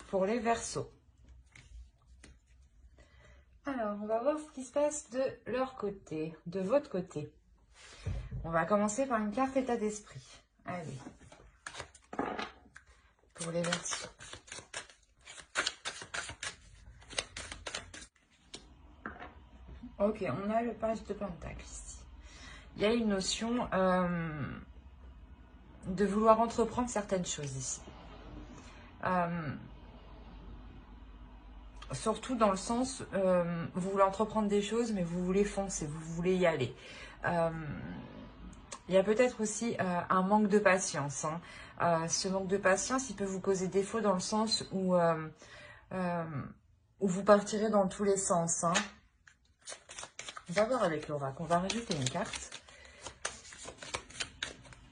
pour les Verseaux. Alors, on va voir ce qui se passe de leur côté, de votre côté. On va commencer par une carte état d'esprit. Allez. Pour les Verseaux. Ok, on a le page de Pentacle ici. Il y a une notion de vouloir entreprendre certaines choses ici. Surtout dans le sens, vous voulez entreprendre des choses, mais vous voulez foncer, vous voulez y aller. Il y a peut-être aussi un manque de patience. Ce manque de patience, il peut vous causer défaut dans le sens où vous partirez dans tous les sens. On va voir avec l'oracle. On va rajouter une carte.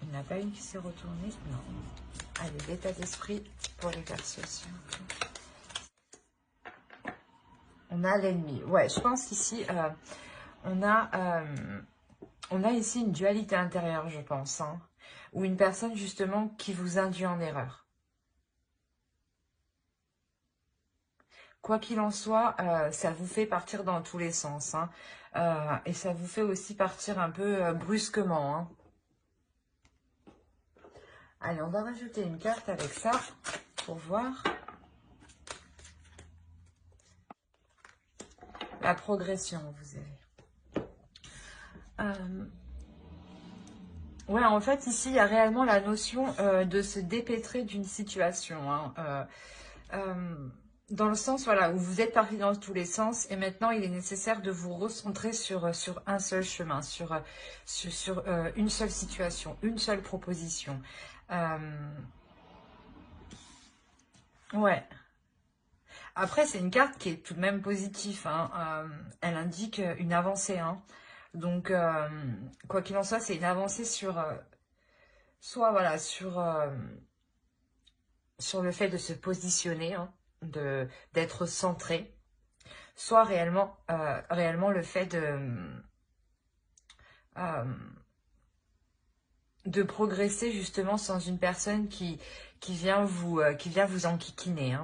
Il n'y en a pas une qui s'est retournée. Non. Allez, l'état d'esprit pour les Verseaux. On a l'ennemi. Ouais, je pense qu'ici, on a ici une dualité intérieure, je pense. Ou une personne, justement, qui vous induit en erreur. Quoi qu'il en soit, ça vous fait partir dans tous les sens. Et ça vous fait aussi partir un peu brusquement. Allez, on va rajouter une carte avec ça pour voir la progression, vous avez. Ouais, en fait, ici, il y a réellement la notion de se dépêtrer d'une situation. Dans le sens, voilà, où vous êtes parti dans tous les sens et maintenant, il est nécessaire de vous recentrer sur un seul chemin, sur une seule situation, une seule proposition. Ouais. Après, c'est une carte qui est tout de même positive. Elle indique une avancée. Donc, quoi qu'il en soit, c'est une avancée sur... soit, voilà, sur le fait de se positionner, d'être centré. Soit réellement le fait de progresser justement sans une personne qui vient vous enquiquiner.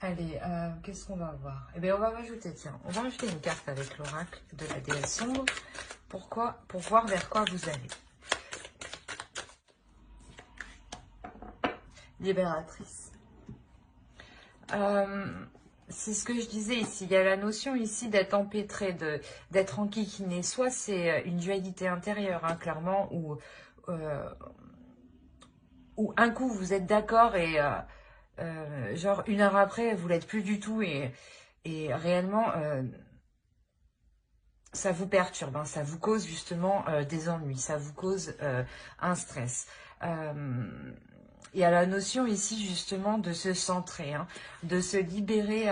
Allez, qu'est-ce qu'on va voir? Eh bien, on va rajouter, tiens, on va rajouter une carte avec l'oracle de la déesse sombre. Pourquoi? Pour voir vers quoi vous allez. Libératrice. C'est ce que je disais ici. Il y a la notion ici d'être empêtré, d'être enquiquiné. Soit c'est une dualité intérieure, clairement, où un coup vous êtes d'accord et genre une heure après vous l'êtes plus du tout et réellement ça vous perturbe, ça vous cause justement des ennuis, ça vous cause un stress. Il y a la notion ici justement de se centrer, de se libérer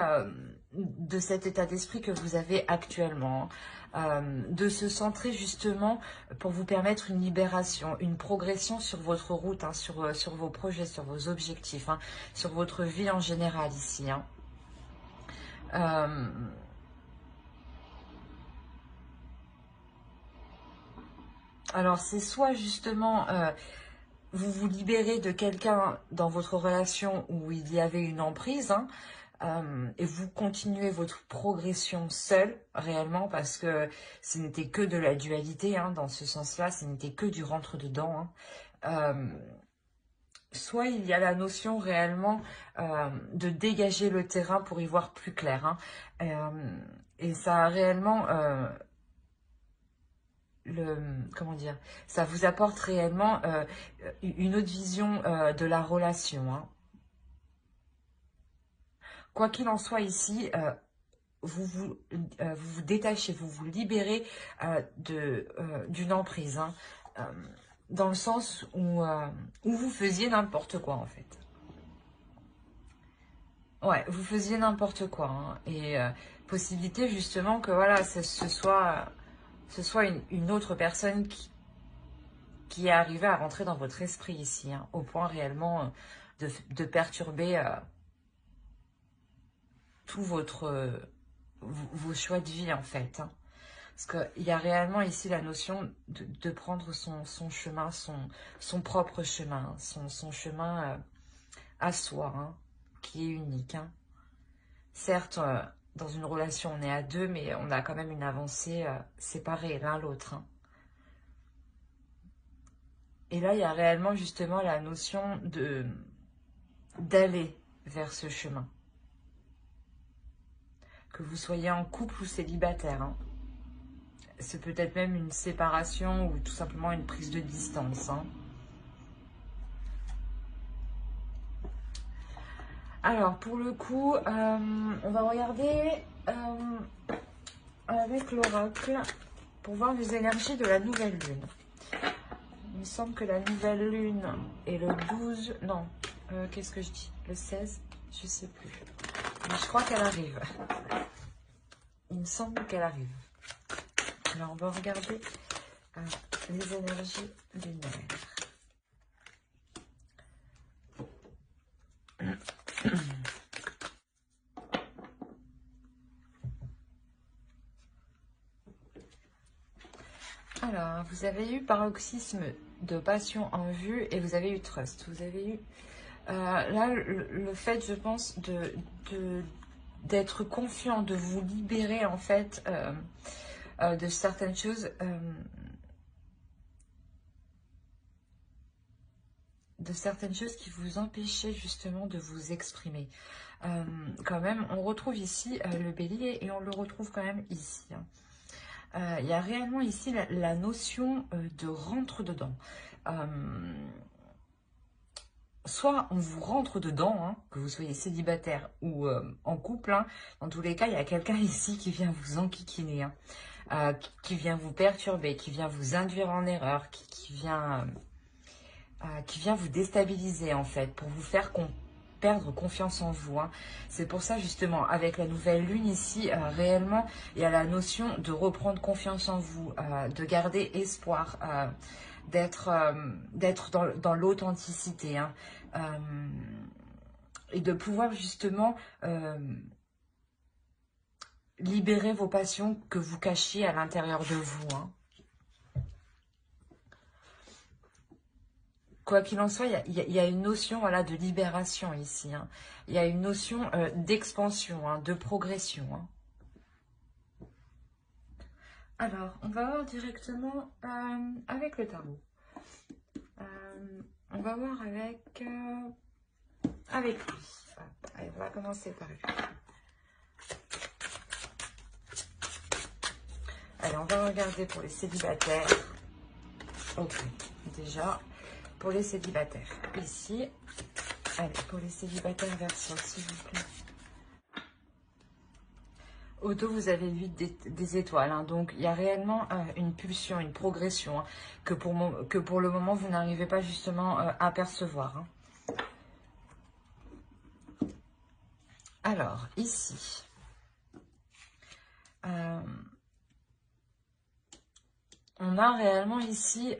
de cet état d'esprit que vous avez actuellement, de se centrer justement pour vous permettre une libération, une progression sur votre route, sur vos projets, sur vos objectifs, sur votre vie en général ici. Alors c'est soit justement... vous vous libérez de quelqu'un dans votre relation où il y avait une emprise et vous continuez votre progression seul réellement parce que ce n'était que de la dualité dans ce sens-là, ce n'était que du rentre-dedans. Soit il y a la notion réellement de dégager le terrain pour y voir plus clair. Et ça a réellement... comment dire, ça vous apporte réellement une autre vision de la relation. Quoi qu'il en soit ici, vous vous détachez, vous vous libérez d'une emprise, dans le sens où vous faisiez n'importe quoi en fait. Ouais, vous faisiez n'importe quoi. Et possibilité justement que voilà, ce soit une autre personne qui est arrivée à rentrer dans votre esprit ici, au point réellement de perturber tout vos choix de vie en fait. Parce qu'il y a réellement ici la notion de prendre son chemin, son propre chemin, son chemin à soi, hein, qui est unique. Hein. Certes, dans une relation, on est à deux, mais on a quand même une avancée séparée l'un l'autre. Hein. Et là, il y a réellement justement la notion d'aller vers ce chemin. Que vous soyez en couple ou célibataire. Hein. C'est peut-être même une séparation ou tout simplement une prise de distance. Hein. Alors, pour le coup, on va regarder avec l'oracle pour voir les énergies de la nouvelle lune. Il me semble que la nouvelle lune est le 12... Non, qu'est-ce que je dis? Le 16? Je sais plus. Mais je crois qu'elle arrive. Il me semble qu'elle arrive. Alors, on va regarder les énergies lunaires. Alors, vous avez eu paroxysme de passion en vue et vous avez eu trust. Vous avez eu, là, le fait, je pense, d'être confiant, de vous libérer, en fait, de certaines choses, qui vous empêchaient, justement, de vous exprimer. Quand même, on retrouve ici le bélier et on le retrouve quand même ici, hein. Il y a réellement ici la notion de rentre dedans. Soit on vous rentre dedans, hein, que vous soyez célibataire ou en couple. Hein, dans tous les cas, il y a quelqu'un ici qui vient vous enquiquiner, hein, qui vient vous perturber, qui vient vous induire en erreur, qui vient vous déstabiliser en fait, pour vous faire perdre confiance en vous. Hein. C'est pour ça justement, avec la nouvelle lune ici, réellement, il y a la notion de reprendre confiance en vous, de garder espoir, d'être dans l'authenticité, hein, et de pouvoir justement libérer vos passions que vous cachiez à l'intérieur de vous. Hein. Quoi qu'il en soit, il y a une notion, voilà, de libération ici. Hein. Il y a une notion d'expansion, hein, de progression. Hein. Alors, on va voir directement avec le tarot. On va voir avec lui. Allez, on va commencer par lui. Allez, on va regarder pour les célibataires. Ok, déjà... Pour les célibataires, ici, allez, pour les célibataires version, s'il vous plaît. Au dos, vous avez 8 des étoiles, hein, donc il y a réellement une pulsion, une progression, hein, que pour le moment, vous n'arrivez pas justement à percevoir. Hein. Alors, ici, on a réellement ici...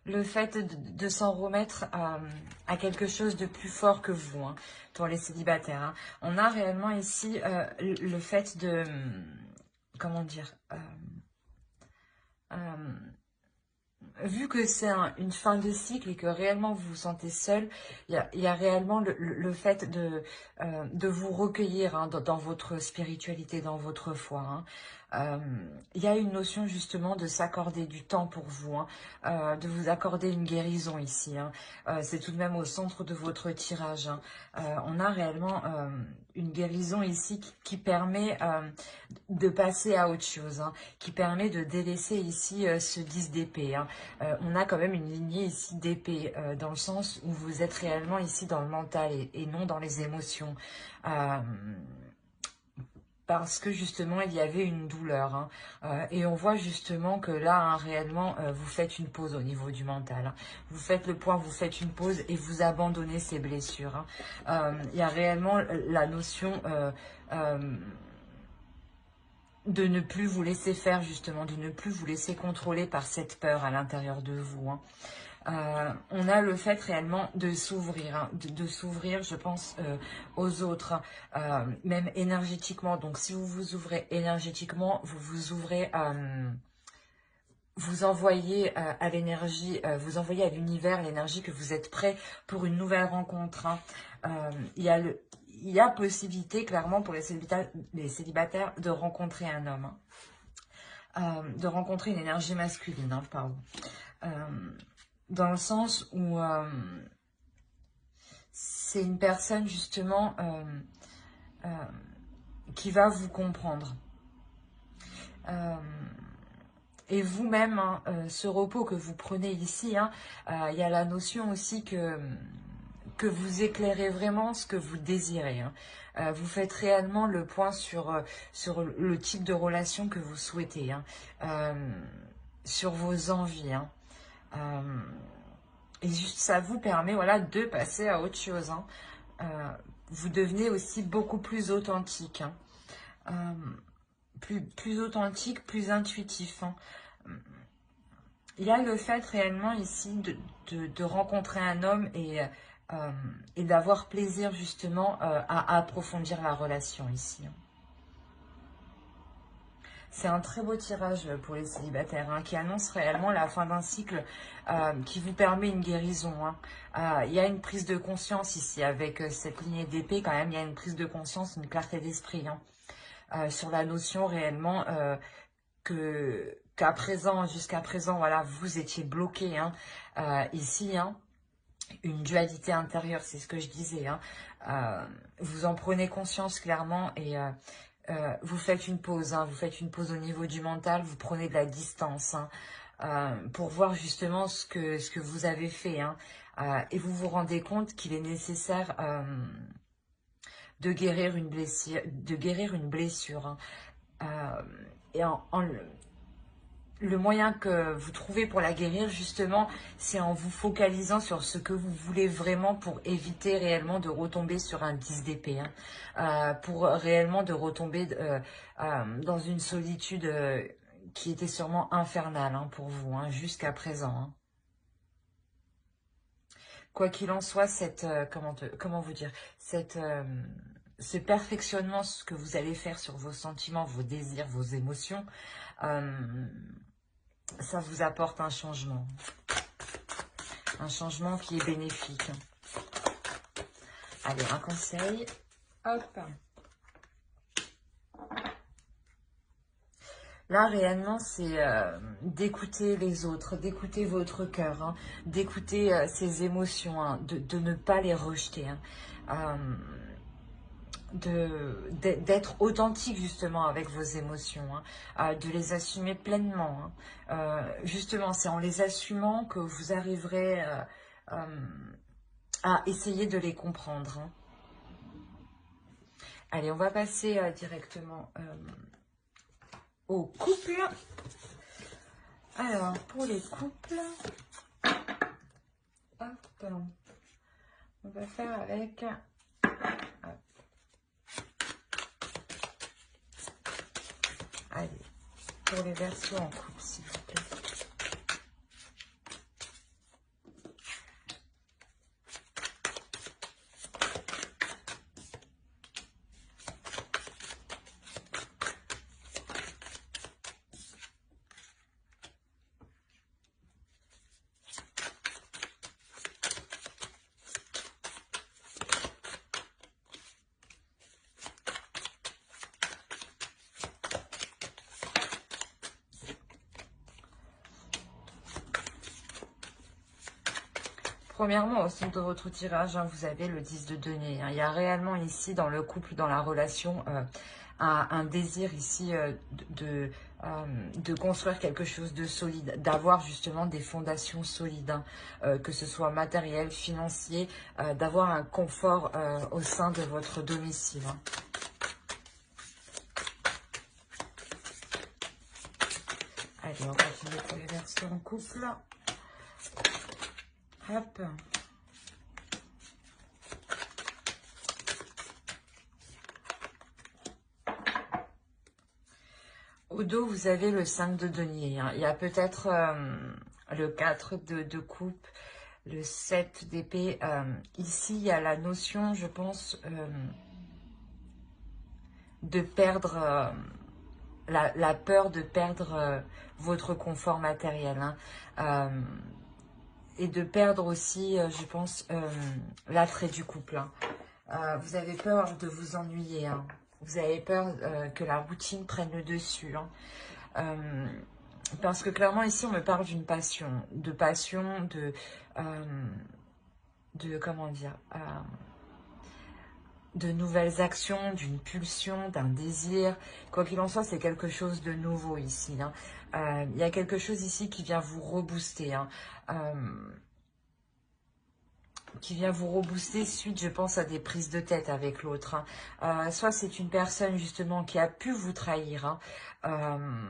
le fait de s'en remettre à quelque chose de plus fort que vous, hein, pour les célibataires. Hein. On a réellement ici le fait de... Comment dire vu que c'est une fin de cycle et que réellement vous vous sentez seul, il y a réellement le fait de vous recueillir, hein, dans votre spiritualité, dans votre foi. Hein. Il y a une notion justement de s'accorder du temps pour vous, hein, de vous accorder une guérison ici. Hein. C'est tout de même au centre de votre tirage. Hein. On a réellement une guérison ici qui permet de passer à autre chose, hein, qui permet de délaisser ici ce 10 d'épée. Hein. On a quand même une lignée ici d'épée, dans le sens où vous êtes réellement ici dans le mental et non dans les émotions. Parce que justement, il y avait une douleur. Hein. Et on voit justement que là, hein, réellement, vous faites une pause au niveau du mental. Hein. Vous faites le point, vous faites une pause et vous abandonnez ces blessures. Hein. Il y a réellement la notion... de ne plus vous laisser faire, justement, de ne plus vous laisser contrôler par cette peur à l'intérieur de vous. Hein. On a le fait réellement de s'ouvrir, hein, de s'ouvrir, je pense, aux autres, même énergétiquement. Donc, si vous vous ouvrez énergétiquement, vous vous envoyez à l'énergie, vous envoyez à l'univers l'énergie que vous êtes prêt pour une nouvelle rencontre. Hein. Il y a possibilité, clairement, pour les célibataires de rencontrer un homme. Hein. De rencontrer une énergie masculine, hein, pardon. Dans le sens où c'est une personne, justement, qui va vous comprendre. Et vous-même, hein, ce repos que vous prenez ici, hein, il y a la notion aussi que vous éclairez vraiment ce que vous désirez. Hein. Vous faites réellement le point sur le type de relation que vous souhaitez, hein, sur vos envies. Hein. Et juste ça vous permet, voilà, de passer à autre chose. Hein. Vous devenez aussi beaucoup plus authentique. Hein. Plus authentique, plus intuitif. Hein. Il y a le fait réellement ici de rencontrer un homme et d'avoir plaisir justement à approfondir la relation ici. C'est un très beau tirage pour les célibataires, hein, qui annonce réellement la fin d'un cycle, qui vous permet une guérison. Hein. Il y a une prise de conscience ici, avec cette lignée d'épée quand même, il y a une prise de conscience, une clarté d'esprit, hein, sur la notion réellement jusqu'à présent, voilà, vous étiez bloqué, hein, ici, hein, une dualité intérieure, c'est ce que je disais, hein, vous en prenez conscience clairement et vous faites une pause, hein, vous faites une pause au niveau du mental, vous prenez de la distance, hein, pour voir justement ce que vous avez fait, hein, et vous vous rendez compte qu'il est nécessaire de guérir une blessure, hein. Et le moyen que vous trouvez pour la guérir, justement, c'est en vous focalisant sur ce que vous voulez vraiment pour éviter réellement de retomber sur un 10 d'épée. Hein, pour réellement de retomber dans une solitude qui était sûrement infernale, hein, pour vous, hein, jusqu'à présent. Hein. Quoi qu'il en soit, comment vous dire, ce perfectionnement, ce que vous allez faire sur vos sentiments, vos désirs, vos émotions, ça vous apporte un changement qui est bénéfique. Allez, un conseil. Hop. Là, réellement, c'est d'écouter les autres, d'écouter votre cœur, hein, d'écouter ses émotions, hein, de ne pas les rejeter. Hein, d'être authentique justement avec vos émotions, hein, de les assumer pleinement. Hein. Justement, c'est en les assumant que vous arriverez à essayer de les comprendre. Hein. Allez, on va passer directement au couple. Alors, pour les couples, hop, on va faire avec... Allez, pour les versos en couple, s'il vous plaît. Premièrement, au centre de votre tirage, hein, vous avez le 10 de denier. Hein. Il y a réellement ici, dans le couple, dans la relation, un désir ici de construire quelque chose de solide, d'avoir justement des fondations solides, hein, que ce soit matériel, financier, d'avoir un confort au sein de votre domicile. Hein. Allez, on continue pour les versions en couple. Hop. Au dos, vous avez le 5 de denier. Hein. Il y a peut-être le 4 de coupe, le 7 d'épée. Ici, il y a la notion, je pense, de perdre la peur de perdre votre confort matériel. Hein. Et de perdre aussi, je pense, l'attrait du couple. Hein. Vous avez peur de vous ennuyer. Hein. Vous avez peur que la routine prenne le dessus. Hein. Parce que clairement, ici, on me parle d'une passion. Comment dire, de nouvelles actions, d'une pulsion, d'un désir. Quoi qu'il en soit, c'est quelque chose de nouveau ici. Hein. Il y a quelque chose ici qui vient vous rebooster. Hein. Qui vient vous rebooster suite, je pense, à des prises de tête avec l'autre. Hein. Soit c'est une personne, justement, qui a pu vous trahir. Hein.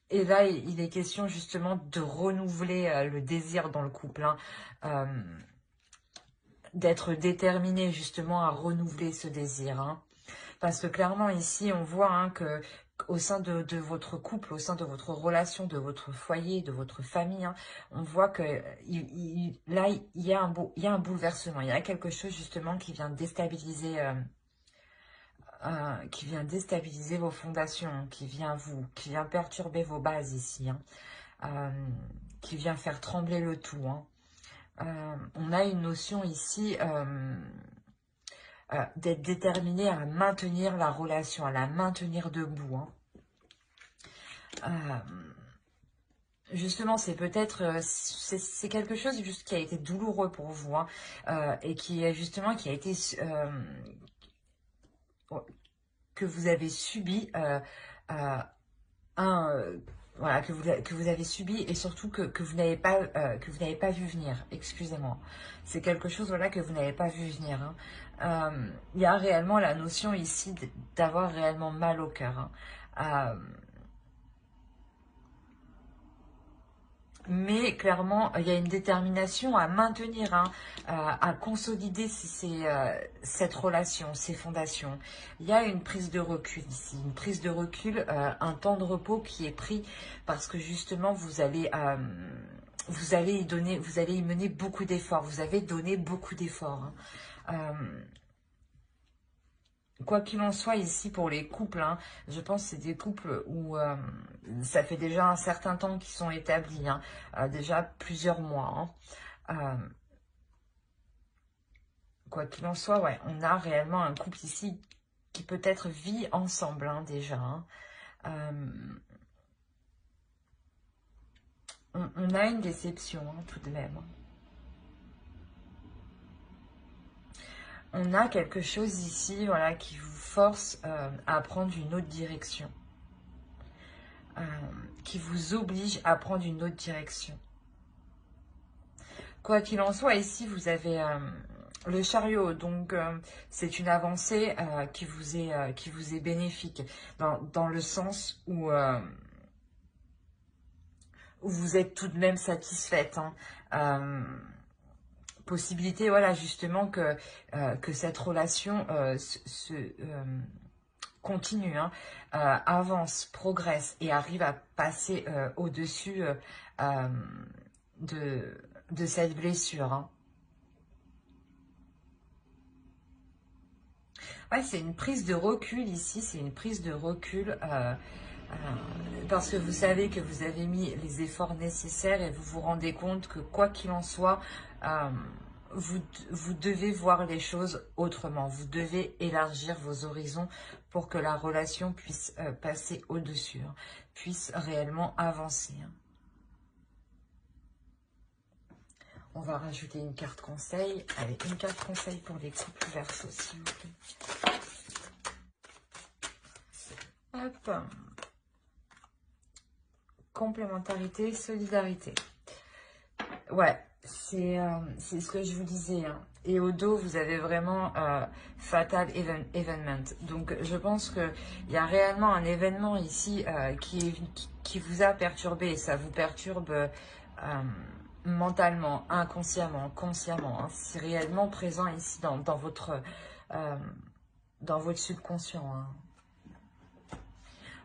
Et là, il est question, justement, de renouveler le désir dans le couple. Hein. D'être déterminé, justement, à renouveler ce désir. Hein. Parce que clairement, ici, on voit hein, que au sein de votre couple, au sein de votre relation, de votre foyer, de votre famille, hein, on voit que là, il y a un bouleversement. Il y a quelque chose, justement, qui vient déstabiliser vos fondations, qui vient perturber vos bases ici, hein, qui vient faire trembler le tout. Hein. On a une notion ici d'être déterminé à maintenir la relation, à la maintenir debout. Hein. Justement, c'est peut-être, c'est quelque chose juste qui a été douloureux pour vous, hein, et qui a été, que vous avez subi, voilà, que vous avez subi et surtout que vous n'avez pas vu venir. Excusez-moi. C'est quelque chose voilà que vous n'avez pas vu venir. Hein. Il y a réellement la notion ici d'avoir réellement mal au cœur. Hein. Mais clairement, il y a une détermination à maintenir, hein, à consolider cette relation, ces fondations. Il y a une prise de recul ici, une prise de recul, un temps de repos qui est pris parce que justement, vous allez y mener beaucoup d'efforts. Vous avez donné beaucoup d'efforts. Hein. Quoi qu'il en soit ici pour les couples, hein, je pense que c'est des couples où ça fait déjà un certain temps qu'ils sont établis, hein, déjà plusieurs mois. Hein. Quoi qu'il en soit, ouais, on a réellement un couple ici qui peut-être vit ensemble hein, déjà. Hein. On a une déception hein, tout de même. On a quelque chose ici voilà, qui vous force à prendre une autre direction. Qui vous oblige à prendre une autre direction. Quoi qu'il en soit, ici, vous avez le chariot. Donc, c'est une avancée qui vous est bénéfique. Dans le sens où vous êtes tout de même satisfaite. Hein. Possibilité, voilà, justement, que cette relation continue, hein, avance, progresse et arrive à passer au-dessus de cette blessure. Hein. Ouais, c'est une prise de recul ici, c'est une prise de recul parce que vous savez que vous avez mis les efforts nécessaires et vous vous rendez compte que quoi qu'il en soit, vous devez voir les choses autrement. Vous devez élargir vos horizons pour que la relation puisse passer au-dessus, hein, puisse réellement avancer. Hein. On va rajouter une carte conseil. Allez, une carte conseil pour les couples Verseau, s'il vous plaît. Hop. Complémentarité, solidarité. Ouais, c'est ce que je vous disais. Hein. Et au dos, vous avez vraiment Fatal Evenement. Donc, je pense qu'il y a réellement un événement ici qui vous a perturbé. Et ça vous perturbe mentalement, inconsciemment, consciemment. Hein. C'est réellement présent ici dans votre subconscient. Hein.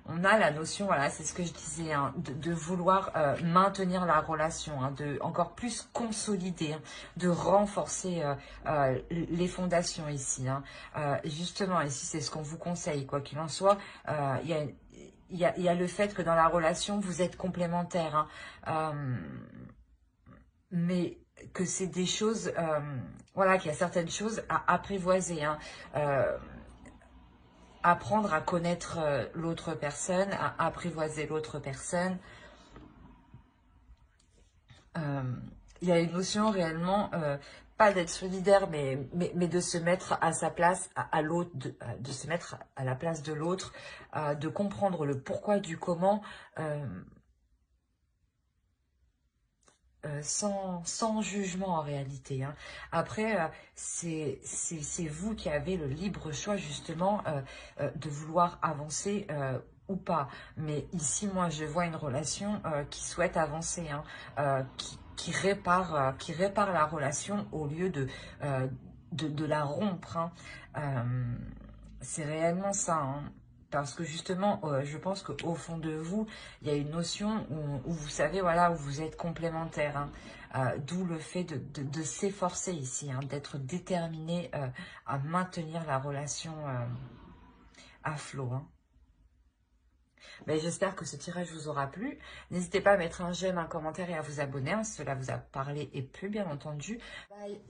On a la notion, voilà, c'est ce que je disais, hein, de vouloir maintenir la relation, hein, de encore plus consolider, hein, de renforcer les fondations ici. Hein. Justement, ici, c'est ce qu'on vous conseille, quoi qu'il en soit. Il il y a le fait que dans la relation, vous êtes complémentaires, hein, mais que c'est des choses, voilà, qu'il y a certaines choses à apprivoiser, hein, apprendre à connaître l'autre personne, à apprivoiser l'autre personne. Il y a une notion réellement, pas d'être solidaire, mais de se mettre à sa place, à l'autre, de se mettre à la place de l'autre, de comprendre le pourquoi du comment, euh, sans jugement en réalité, hein. Après, c'est vous qui avez le libre choix justement de vouloir avancer ou pas. Mais ici, moi, je vois une relation qui souhaite avancer, hein, qui répare la relation au lieu de la rompre, hein. Euh, c'est réellement ça, hein. Parce que justement, je pense qu'au fond de vous, il y a une notion où vous savez, voilà, où vous êtes complémentaires, hein. D'où le fait de s'efforcer ici, hein, d'être déterminé à maintenir la relation à flot, hein. Mais j'espère que ce tirage vous aura plu. N'hésitez pas à mettre un j'aime, un commentaire et à vous abonner, hein, si cela vous a parlé et plu, bien entendu. Bye.